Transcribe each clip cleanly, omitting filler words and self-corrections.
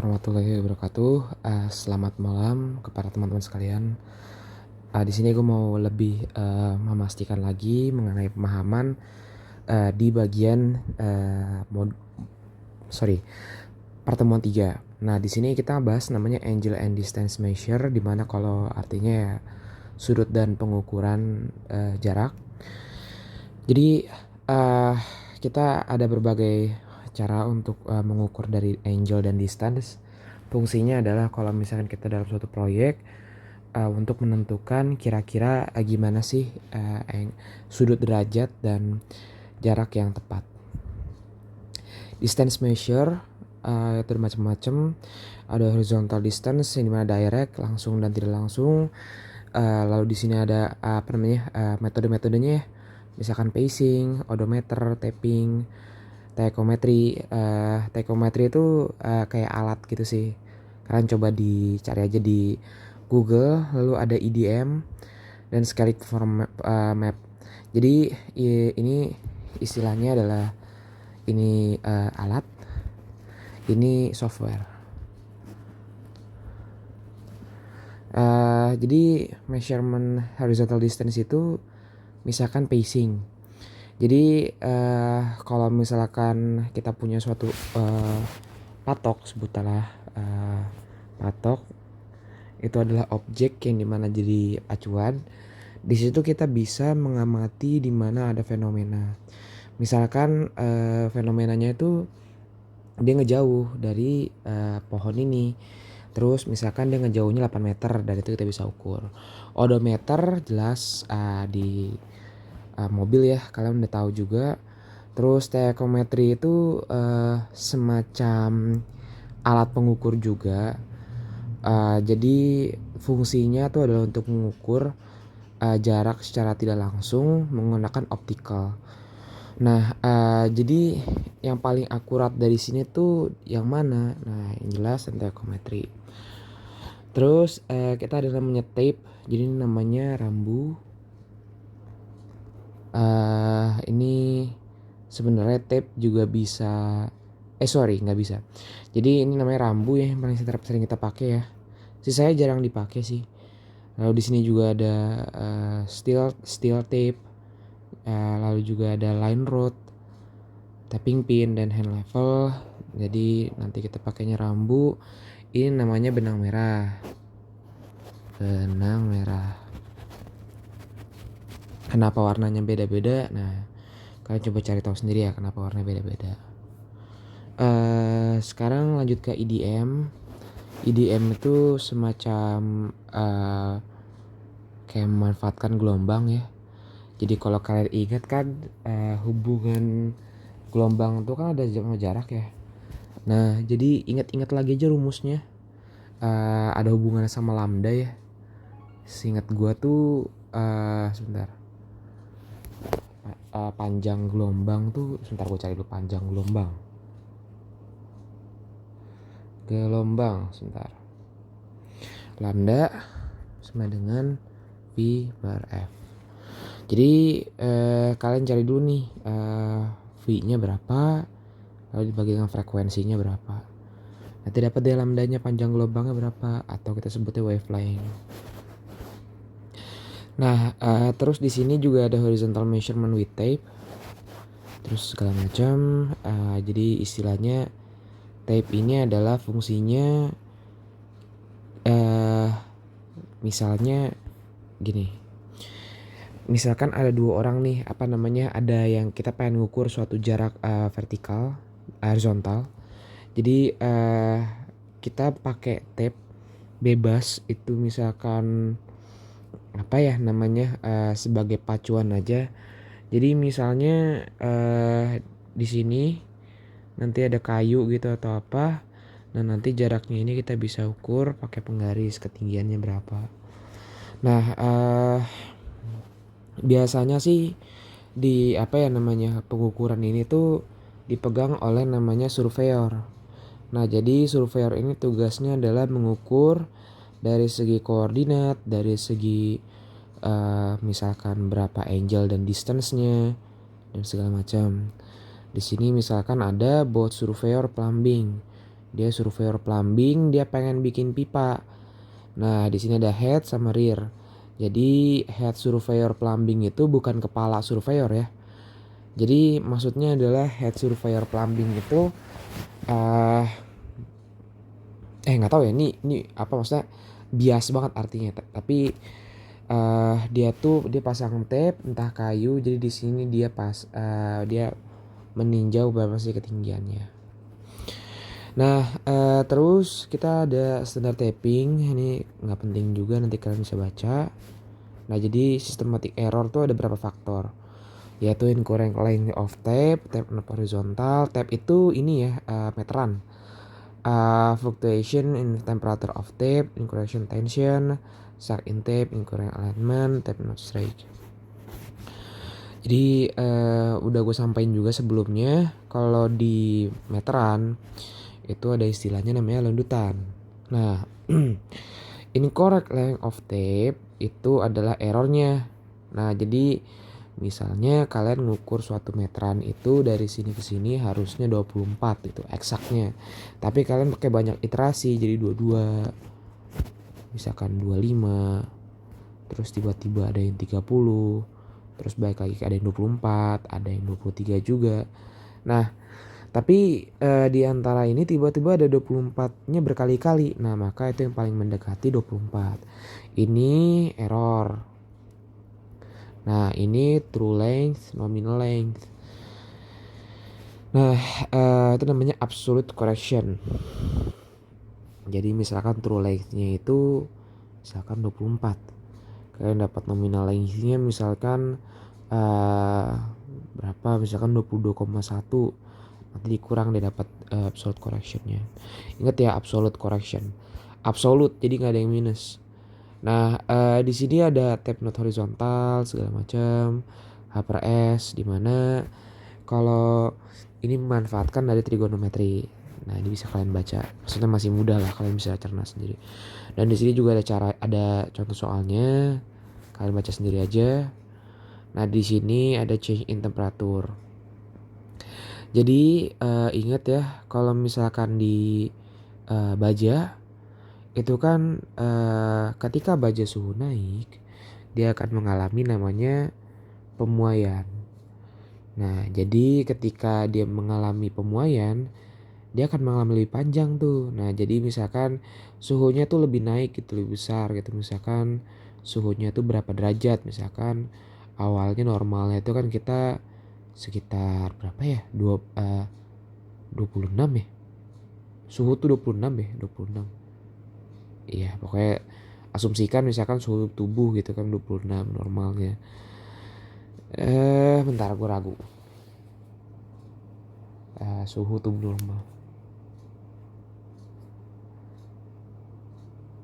warahmatullahi wabarakatuh. Selamat malam kepada teman-teman sekalian. Di sini gue mau lebih memastikan lagi mengenai pemahaman di bagian pertemuan 3. Nah, di sini kita bahas namanya angle and distance measure, di mana kalau artinya ya sudut dan pengukuran jarak. Jadi uh, kita ada berbagai cara untuk mengukur dari angle dan distance. Fungsinya adalah kalau misalkan kita dalam suatu proyek untuk menentukan kira-kira gimana sih sudut derajat dan jarak yang tepat. Distance measure itu macam-macam. Ada horizontal distance yang dimana direct, langsung dan tidak langsung. Lalu di sini ada metode-metodenya ya. Misalkan pacing, odometer, tapping, tachometry. Tachometry itu kayak alat gitu sih. Kalian coba dicari aja di Google. Lalu ada EDM dan Scaling Form Map. Jadi ini istilahnya adalah ini alat, ini software. Jadi measurement horizontal distance itu misalkan pacing. Jadi kalau misalkan kita punya suatu patok, sebutlah patok, itu adalah objek yang dimana jadi acuan. Di situ kita bisa mengamati di mana ada fenomena. Misalkan fenomenanya itu dia ngejauh dari pohon ini. Terus misalkan dia ngejauhnya 8 meter, dari itu kita bisa ukur. Odometer jelas di mobil ya, kalian udah tahu juga. Terus tachometry itu semacam alat pengukur juga. Jadi fungsinya tuh adalah untuk mengukur jarak secara tidak langsung menggunakan optical. Nah, jadi yang paling akurat dari sini tuh yang mana? Nah, yang jelas tachometry. Terus kita ada namanya tape, jadi ini namanya rambu. Ini sebenarnya tape juga bisa, nggak bisa. Jadi ini namanya rambu ya, yang paling sering kita pakai ya. Saya jarang dipakai sih. Lalu di sini juga ada steel tape, lalu juga ada line rod, tapping pin dan hand level. Jadi nanti kita pakainya rambu. Ini namanya benang merah. Benang merah. Kenapa warnanya beda-beda? Nah, kalian coba cari tahu sendiri ya kenapa warnanya beda-beda. Sekarang lanjut ke EDM. EDM itu semacam kayak memanfaatkan gelombang ya. Jadi kalau kalian ingat kan hubungan gelombang itu kan ada jarak ya. Nah, jadi ingat-ingat lagi aja rumusnya. Ada hubungannya sama lambda ya. Seingat gua tuh sebentar. Panjang gelombang tuh, sebentar gue cari dulu panjang gelombang. Sebentar. Lambda sama dengan V per F. Jadi kalian cari dulu nih V-nya berapa, lalu dibagi dengan frekuensinya berapa. Nanti dapat deh lambdanya, panjang gelombangnya berapa, atau kita sebutnya wavelength. Nah, terus di sini juga ada horizontal measurement with tape. Terus segala macam. Jadi istilahnya tape ini adalah fungsinya misalnya gini. Misalkan ada dua orang nih, ada yang kita pengen ngukur suatu jarak vertikal, horizontal. Jadi kita pakai tape bebas itu, misalkan sebagai pacuan aja. Jadi misalnya di sini nanti ada kayu gitu atau apa. Nah, nanti jaraknya ini kita bisa ukur pakai penggaris ketinggiannya berapa. Nah, biasanya sih di pengukuran ini tuh dipegang oleh namanya surveyor. Nah, jadi surveyor ini tugasnya adalah mengukur dari segi koordinat, dari segi misalkan berapa angle dan distance-nya dan segala macam. Di sini misalkan ada boat surveyor plumbing. Dia surveyor plumbing, dia pengen bikin pipa. Nah, di sini ada head sama rear. Jadi head surveyor plumbing itu bukan kepala surveyor ya. Jadi maksudnya adalah head surveyor plumbing itu uh, nggak tahu ya ini apa maksudnya, bias banget artinya. Tapi dia pasang tape entah kayu, jadi di sini dia meninjau berapa sih ketinggiannya. Nah, terus kita ada standar taping, ini nggak penting juga, nanti kalian bisa baca. Nah, jadi systematic error tuh ada berapa faktor, yaitu incorrect length of tape, tape not horizontal, tape itu ini ya, meteran. Fluctuation in temperature of tape, incorrect tension, sag in tape, incorrect alignment, tape not straight. Jadi udah gue sampaikan juga sebelumnya, kalau di meteran itu ada istilahnya namanya landutan. Nah, incorrect length of tape itu adalah errornya. Nah, jadi misalnya kalian ngukur suatu meteran itu dari sini ke sini harusnya 24 itu eksaknya. Tapi kalian pakai banyak iterasi jadi 22, misalkan 25, terus tiba-tiba ada yang 30, terus balik lagi ada yang 24, ada yang 23 juga. Nah, tapi di antara ini tiba-tiba ada 24-nya berkali-kali. Nah, maka itu yang paling mendekati 24. Ini error. Nah, ini true length, nominal length. Nah, itu namanya absolute correction. Jadi misalkan true length-nya itu misalkan 24. Kalian dapat nominal length-nya misalkan berapa? Misalkan 22,1. Nanti dikurang dia dapat absolute correction-nya. Ingat ya, absolute correction. Absolute, jadi nggak ada yang minus. Nah, di sini ada tape not horizontal segala macam, H per S, di mana kalau ini memanfaatkan dari trigonometri. Nah, ini bisa kalian baca. Maksudnya masih mudah lah, kalian bisa cerna sendiri. Dan di sini juga ada contoh soalnya. Kalian baca sendiri aja. Nah, di sini ada change in temperature. Jadi ingat ya, kalau misalkan di baja itu kan ketika baja suhu naik, dia akan mengalami namanya pemuaian. Nah, jadi ketika dia mengalami pemuaian, dia akan mengalami lebih panjang tuh. Nah, jadi misalkan suhunya tuh lebih naik gitu, lebih besar gitu. Misalkan suhunya tuh berapa derajat, misalkan awalnya normalnya itu kan kita sekitar berapa ya, 26 ya, suhu tuh 26 ya, 26. Iya, pokoknya asumsikan misalkan suhu tubuh gitu kan 26 normalnya. Bentar gue ragu. Suhu tubuh normal.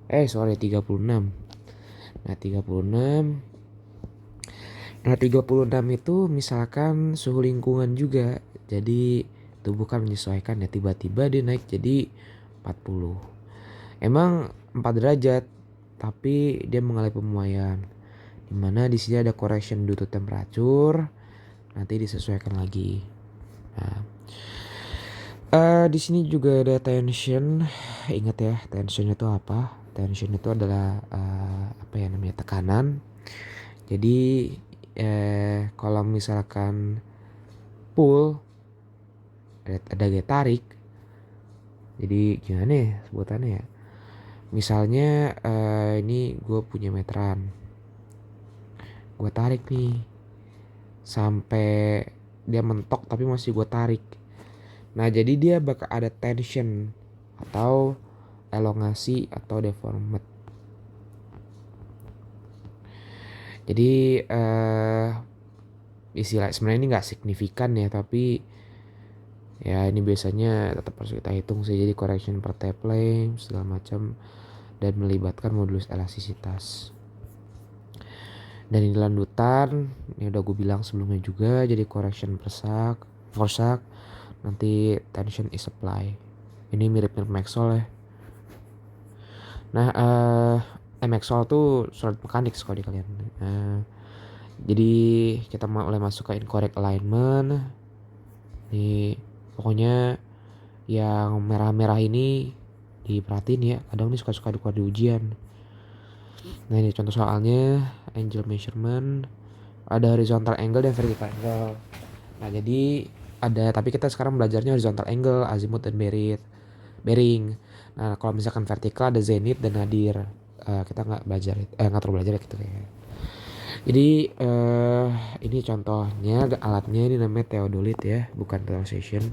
Sorry, 36. Nah, 36. Nah, 36 itu misalkan suhu lingkungan juga. Jadi tubuh kan menyesuaikan ya, tiba-tiba dia naik jadi 40. Emang 4 derajat, tapi dia mengalami pemuaian. Dimana di sini ada correction due to temperature, nanti disesuaikan lagi. Nah, di sini juga ada tension. Ingat ya, tension itu apa? Tension itu adalah apa ya namanya, tekanan. Jadi kalau misalkan pull ada gaya tarik. Jadi gimana ya sebutannya ya? Misalnya ini gue punya meteran, gue tarik nih sampai dia mentok tapi masih gue tarik. Nah, jadi dia bakal ada tension atau elongasi atau deformate. Jadi istilah sebenarnya ini nggak signifikan ya, tapi ya ini biasanya tetap harus kita hitung sih. Jadi correction per tape length segala macam dan melibatkan modulus elastisitas. Dan ini landutan, ini udah gue bilang sebelumnya juga. Jadi correction per sag, for sag, nanti tension is apply. Ini mirip-mirip Maxwell ya. Nah, Maxwell tuh surat mekanik kalau di kalian. Jadi kita mulai masuk ke incorrect alignment. Ini pokoknya Yang merah-merah ini diperhatiin ya, kadang nih suka-suka di ujian. Nah ini contoh soalnya, angle measurement, ada horizontal angle dan vertical angle. Nah jadi tapi kita sekarang belajarnya horizontal angle, azimuth dan bearing. Nah kalau misalkan vertikal ada zenith dan nadir. Kita nggak terlalu belajar gitu kayaknya. Jadi ini contohnya alatnya, ini namanya theodolit ya, bukan translation.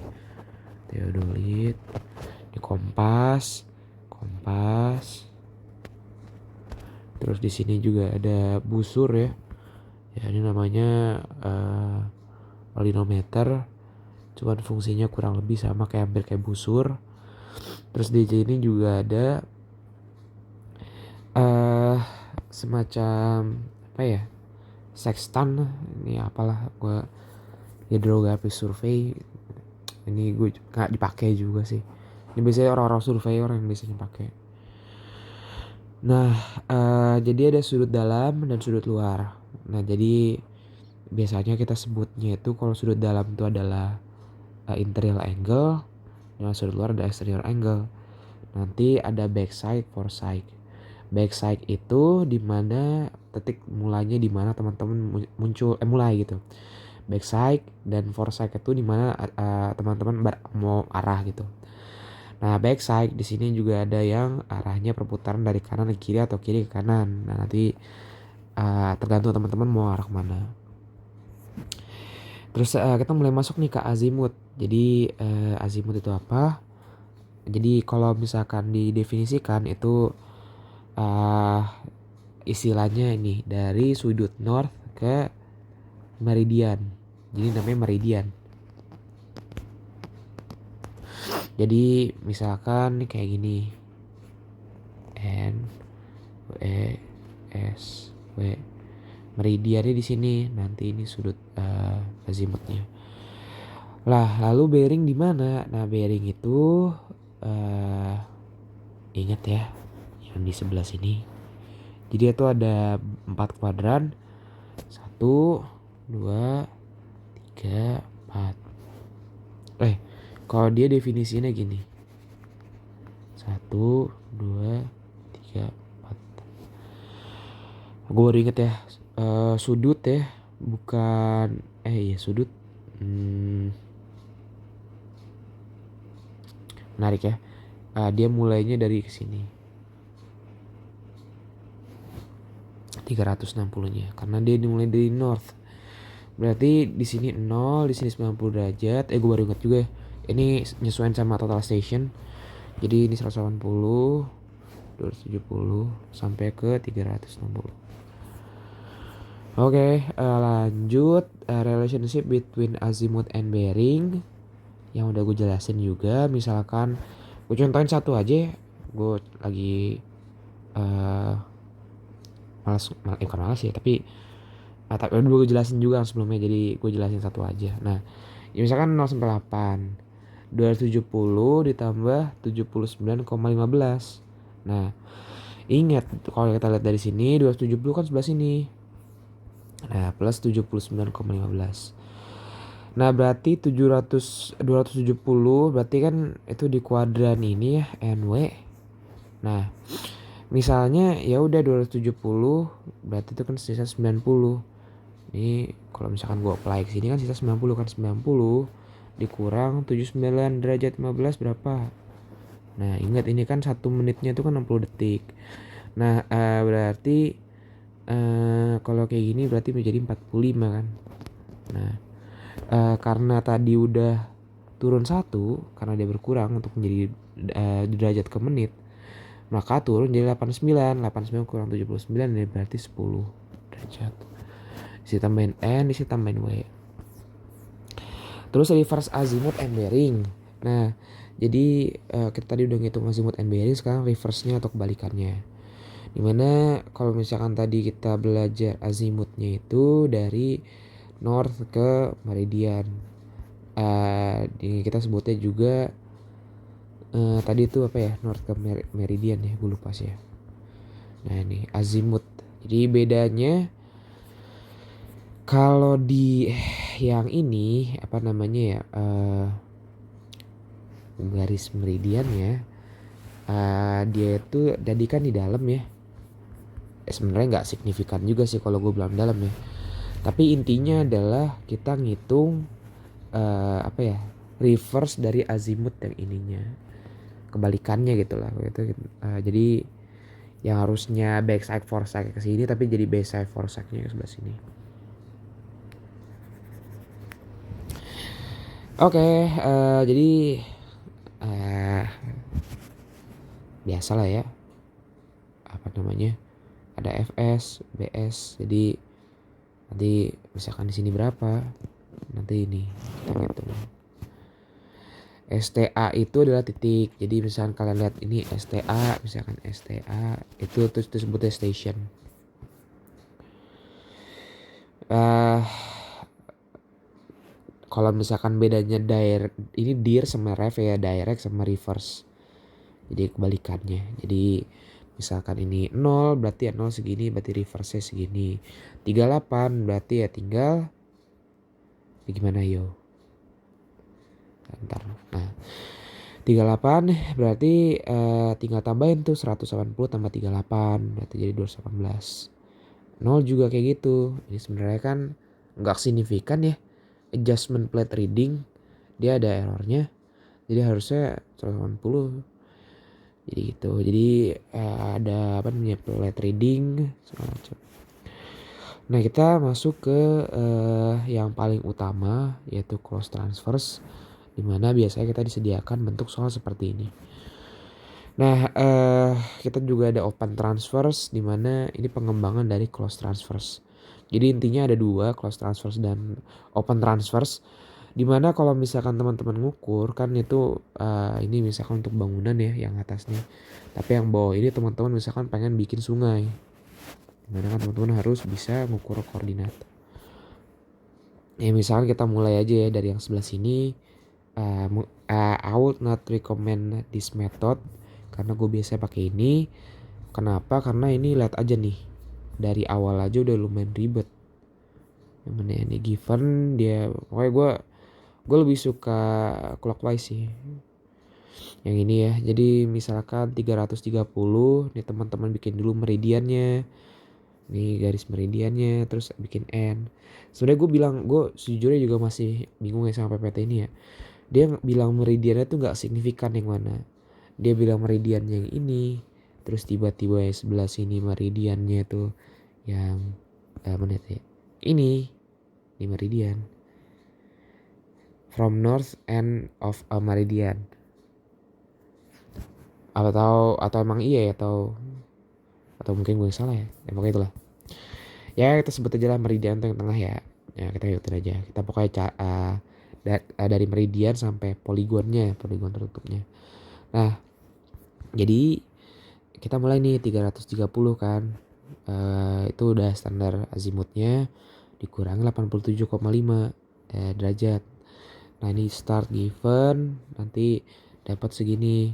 Theodolit. Ini kompas. Terus di sini juga ada busur ya. Ya ini namanya linometer. Cuman fungsinya kurang lebih sama hampir kayak busur. Terus di sini juga ada semacam apa ya? Sextant. Ini apalah, gue hydrographic survey. Ini gue nggak dipakai juga sih. Ini biasanya orang-orang surveyor yang biasanya pakai. Nah, jadi ada sudut dalam dan sudut luar. Nah, jadi biasanya kita sebutnya itu kalau sudut dalam itu adalah interior angle, dan sudut luar ada exterior angle. Nanti ada backside, foreside. Backside itu dimana titik mulainya, dimana teman-teman mulai gitu. Backside dan foreside itu dimana teman-teman mau arah gitu. Nah, backside di sini juga ada yang arahnya perputaran dari kanan ke kiri atau kiri ke kanan. Nah, nanti tergantung teman-teman mau arah kemana. Terus kita mulai masuk nih ke azimuth. Jadi azimuth itu apa? Jadi kalau misalkan didefinisikan itu istilahnya ini dari sudut north ke meridian. Jadi namanya meridian. Jadi misalkan kayak gini, N, W, S, W, meridiannya di sini. Nanti ini sudut azimuthnya. Lah lalu bearing di mana? Nah bearing itu ingat ya, yang di sebelah sini. Jadi itu ada 4 kuadran. 1, 2, 3, 4. Kalau dia definisinya gini. 1, 2, 3, 4. Gue baru inget ya. Sudut ya. Bukan. Iya sudut. Menarik ya. Dia mulainya dari sini. 360-nya. Karena dia dimulai dari north. Berarti di sini 0, di sini 90 derajat. Gue baru ingat juga ya. Ini nyesuaiin sama total station. Jadi ini 180, 270 sampai ke 360. Oke, lanjut relationship between azimuth and bearing yang udah gue jelasin juga. Misalkan gue contohin satu aja. Gue lagi bukan malas ya, tapi udah gue jelasin juga sebelumnya, jadi gue jelasin satu aja. Nah, ya misalkan 0 sampai 8, 270 ditambah 79,15. Nah, ingat kalau kita lihat dari sini 270 kan sebelah sini. Nah, plus 79,15. Nah, berarti 270 berarti kan itu di kuadran ini ya, NW. Nah, misalnya ya udah 270 berarti itu kan sisa 90. Ini kalau misalkan gue apply ke sini kan sisa 90, kan 90 dikurang 79 derajat 15 berapa? Nah ingat ini kan 1 menitnya itu kan 60 detik. Nah berarti kalau kayak gini berarti menjadi 45 kan. Nah karena tadi udah turun 1, karena dia berkurang untuk menjadi derajat ke menit, maka turun jadi 89 kurang 79 ini berarti 10 derajat. Isi tambahin N, isi tambahin W. Terus reverse azimuth and bearing. Nah, jadi kita tadi udah ngitung azimuth and bearing, sekarang reverse-nya atau kebalikannya. Dimana kalau misalkan tadi kita belajar azimuthnya itu dari north ke meridian. Kita sebutnya juga tadi itu apa ya, north ke meridian ya, gue lupa sih ya. Nah ini azimuth. Jadi bedanya kalau di yang ini apa namanya ya, garis meridiannya dia itu jadikan di dalam ya. Sebenarnya nggak signifikan juga sih kalau gue bilang dalam ya. Tapi intinya adalah kita ngitung apa ya, reverse dari azimut yang ininya, kebalikannya gitu lah gitu. Jadi yang harusnya backside foreside ke sini tapi jadi backside foreside-nya ke sebelah sini. Oke, jadi biasalah ya, apa namanya, ada FS, BS. Jadi nanti misalkan di sini berapa, nanti ini kita ngitung. STA itu adalah titik. Jadi misalkan kalian lihat ini STA, misalkan STA itu terus disebutnya station. Kalau misalkan bedanya ini dir sama rev ya, direct sama reverse. Jadi kebalikannya. Jadi misalkan ini 0 berarti ya 0 segini, berarti reverse-nya segini. 38 berarti ya tinggal gimana yo. Ntar. Nah, 38 berarti tinggal tambahin tuh 180 tambah 38 berarti jadi 218. 0 juga kayak gitu. Ini sebenarnya kan nggak signifikan ya. Adjustment plate reading dia ada errornya. Jadi harusnya 180. Jadi gitu. Jadi ada apa namanya, plate reading segala macam. Nah, kita masuk ke yang paling utama yaitu cross transverse, dimana biasanya kita disediakan bentuk soal seperti ini. Nah, kita juga ada open transverse, dimana ini pengembangan dari cross transverse. Jadi intinya ada dua, cross transverse dan open transverse. Dimana kalau misalkan teman-teman ngukur kan itu ini misalkan untuk bangunan ya yang atasnya. Tapi yang bawah ini teman-teman misalkan pengen bikin sungai. Dimana kan teman-teman harus bisa ngukur koordinat. Ya misalkan kita mulai aja ya dari yang sebelah sini. I would not recommend this method karena gue biasa pakai ini. Kenapa? Karena ini lihat aja nih, dari awal aja udah lumayan ribet. Yang mana ini given dia, pokoknya gue lebih suka clockwise sih. Yang ini ya, jadi misalkan 330, nih teman-teman bikin dulu meridiannya. Nih garis meridiannya, terus bikin N. Sebenarnya gue sejujurnya juga masih bingung ya sama PPT ini ya. Dia bilang meridiannya tuh gak signifikan yang mana. Dia bilang meridian yang ini, terus tiba-tiba ya sebelah sini meridiannya tuh yang mana ya? Ini meridian. From north end of a meridian. Atau emang iya ya, atau mungkin gue salah ya. Pokoknya itulah. Ya kita sebut aja lah meridian tuh yang tengah ya. Ya kita ikutin aja. Kita pokoknya dari meridian sampai poligon tertutupnya. Nah, jadi kita mulai nih 330 kan. Itu udah standar azimutnya dikurangi 87,5 derajat. Nah, ini start given nanti dapat segini.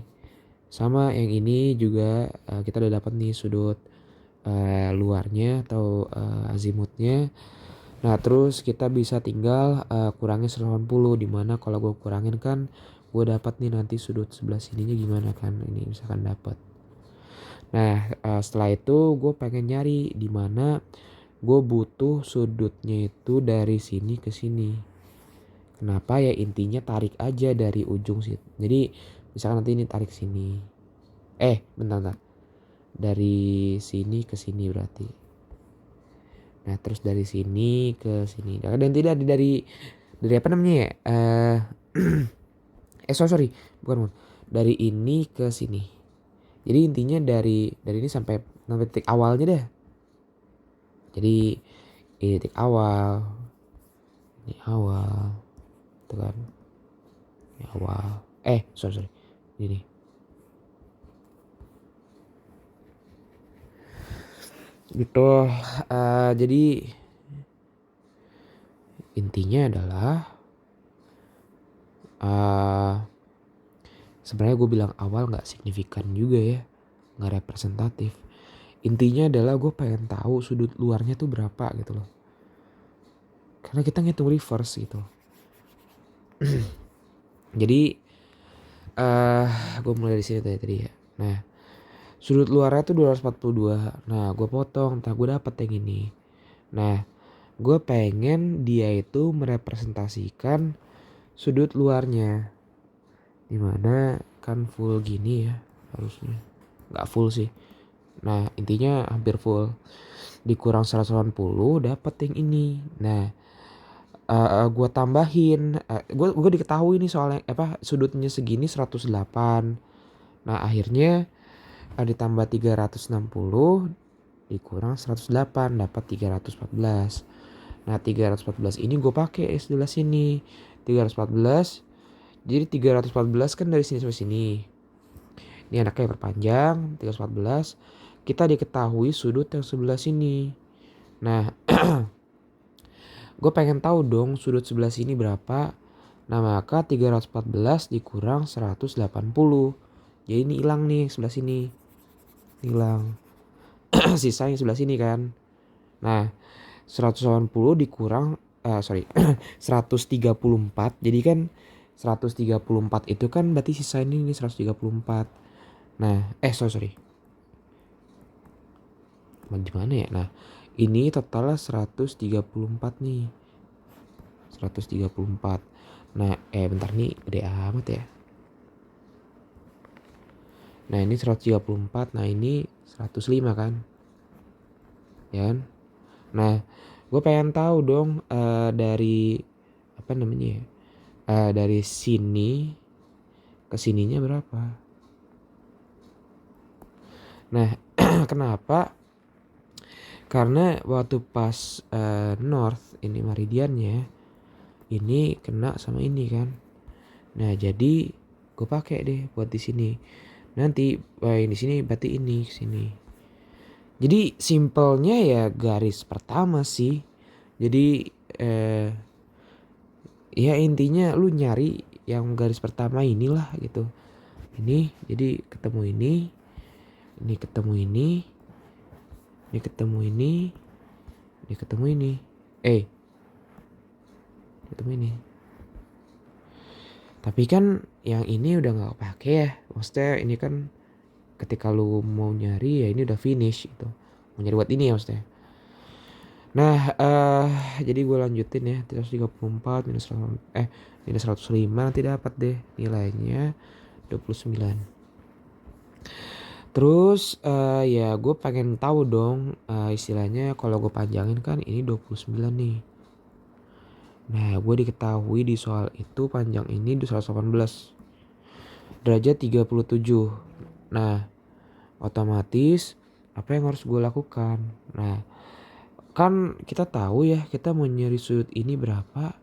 Sama yang ini juga kita udah dapat nih sudut luarnya atau azimutnya. Nah, terus kita bisa tinggal kurangin 180, dimana kalau gue kurangin kan gue dapat nih nanti sudut sebelah sininya gimana kan, ini misalkan dapat. Nah, setelah itu gue pengen nyari dimana gue butuh sudutnya itu dari sini ke sini. Kenapa ya, intinya tarik aja dari ujung situ. Jadi misalkan nanti ini tarik sini. Bentar. Dari sini ke sini berarti. Nah, terus dari sini ke sini. Dan tidak dari apa namanya ya? Sorry, bukan. Dari ini ke sini. Jadi intinya dari ini sampai titik awalnya deh. Jadi ini titik awal. Ini awal. Itu kan. Ini awal. Sorry. Ini. Gitu. Jadi intinya adalah sebenarnya gue bilang awal gak signifikan juga ya, gak representatif. Intinya adalah gue pengen tahu sudut luarnya tuh berapa gitu loh, karena kita ngitung reverse gitu. Jadi Eh, gue mulai dari sini tadi ya. Nah, sudut luarnya tuh 242. Nah, gue potong, entah gue dapet yang ini. Nah, gue pengen dia itu merepresentasikan sudut luarnya. Dimana kan full gini ya harusnya. Nggak full sih. Nah, intinya hampir full. Dikurang 180 dapet yang ini. Nah, gue tambahin. Gue diketahui nih soalnya apa sudutnya segini 108. Nah, akhirnya ditambah 360 dikurang 108 dapat 314. Nah 314 ini gue pakai sebelah sini 314. Jadi 314 kan dari sini sampai sini. Ini anaknya perpanjang 314. Kita diketahui sudut yang sebelah sini. Nah gue pengen tahu dong sudut sebelah sini berapa. Nah maka 314 dikurang 180. Jadi ini hilang nih sebelah sini. Hilang. Sisa yang sebelah sini kan. Nah 180 dikurang 134. Jadi kan 134 itu kan berarti sisa ini 134. Nah sorry. Gimana ya. Nah ini totalnya 134 nih. 134. Nah bentar nih gede amat ya. Nah ini 134. Nah ini 105 kan. Ya kan. Nah gue pengen tahu dong dari apa namanya ya. Dari sini ke sininya berapa. Nah kenapa? Karena waktu pas north ini meridiannya ini kena sama ini kan. Nah jadi gue pakai deh buat di sini. Nanti di sini berarti ini sini. Jadi simpelnya ya garis pertama sih. Jadi ya intinya lu nyari yang garis pertama inilah gitu. Ini jadi ketemu ini ketemu ini ketemu ini ketemu ini ketemu ini. Tapi kan yang ini udah nggak pakai ya. Maksudnya ini kan ketika lu mau nyari ya ini udah finish gitu. Mau nyari buat ini ya maksudnya. Nah jadi gue lanjutin ya 334 minus 105 nanti dapat deh nilainya 29. Terus ya gue pengen tahu dong istilahnya kalau gue panjangin kan ini 29 nih. Nah gue diketahui di soal itu panjang ini 118 derajat 37. Nah otomatis apa yang harus gue lakukan? Nah kan kita tahu ya kita mau nyari sudut ini berapa.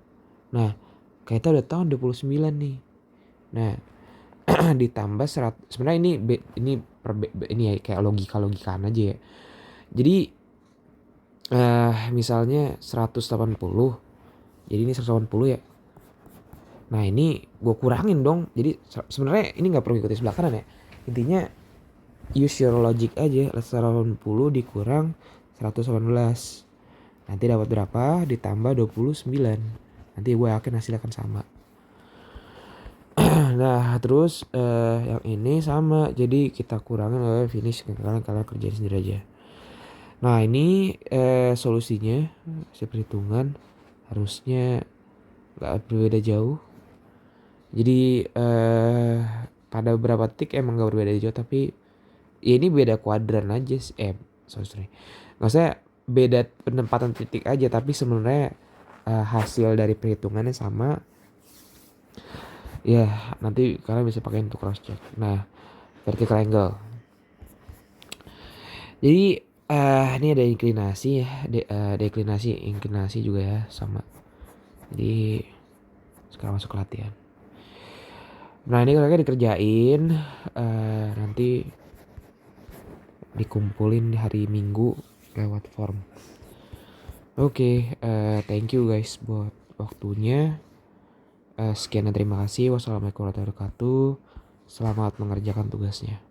Nah kita udah tahu 29 nih. Nah ditambah sebenarnya ini ya kayak logika-logikaan aja ya. Jadi misalnya 180. Jadi ini 180 ya. Nah ini gue kurangin dong. Jadi sebenarnya ini gak perlu ikuti sebelah kanan ya. Intinya use your logic aja. 180 dikurang 118. Nanti dapat berapa? Ditambah 29. Nanti gue yakin hasilnya akan sama. Nah terus yang ini sama. Jadi kita kurangin finish. Kalian kerjain sendiri aja. Nah ini solusinya. Hasil perhitungan harusnya gak berbeda jauh. Jadi pada beberapa titik emang gak berbeda jauh. Tapi ya ini beda kuadran aja sih. Sorry. Maksudnya beda penempatan titik aja. Tapi sebenarnya hasil dari perhitungannya sama. Ya nanti kalian bisa pakai untuk cross check. Nah vertical angle. Jadi ini ada inklinasi ya. Inklinasi juga ya sama. Jadi sekarang masuk latihan. Nah ini kalian dikerjain nanti dikumpulin hari Minggu lewat form. Oke, thank you guys buat waktunya. Sekian dan terima kasih. Wassalamualaikum warahmatullahi wabarakatuh. Selamat mengerjakan tugasnya.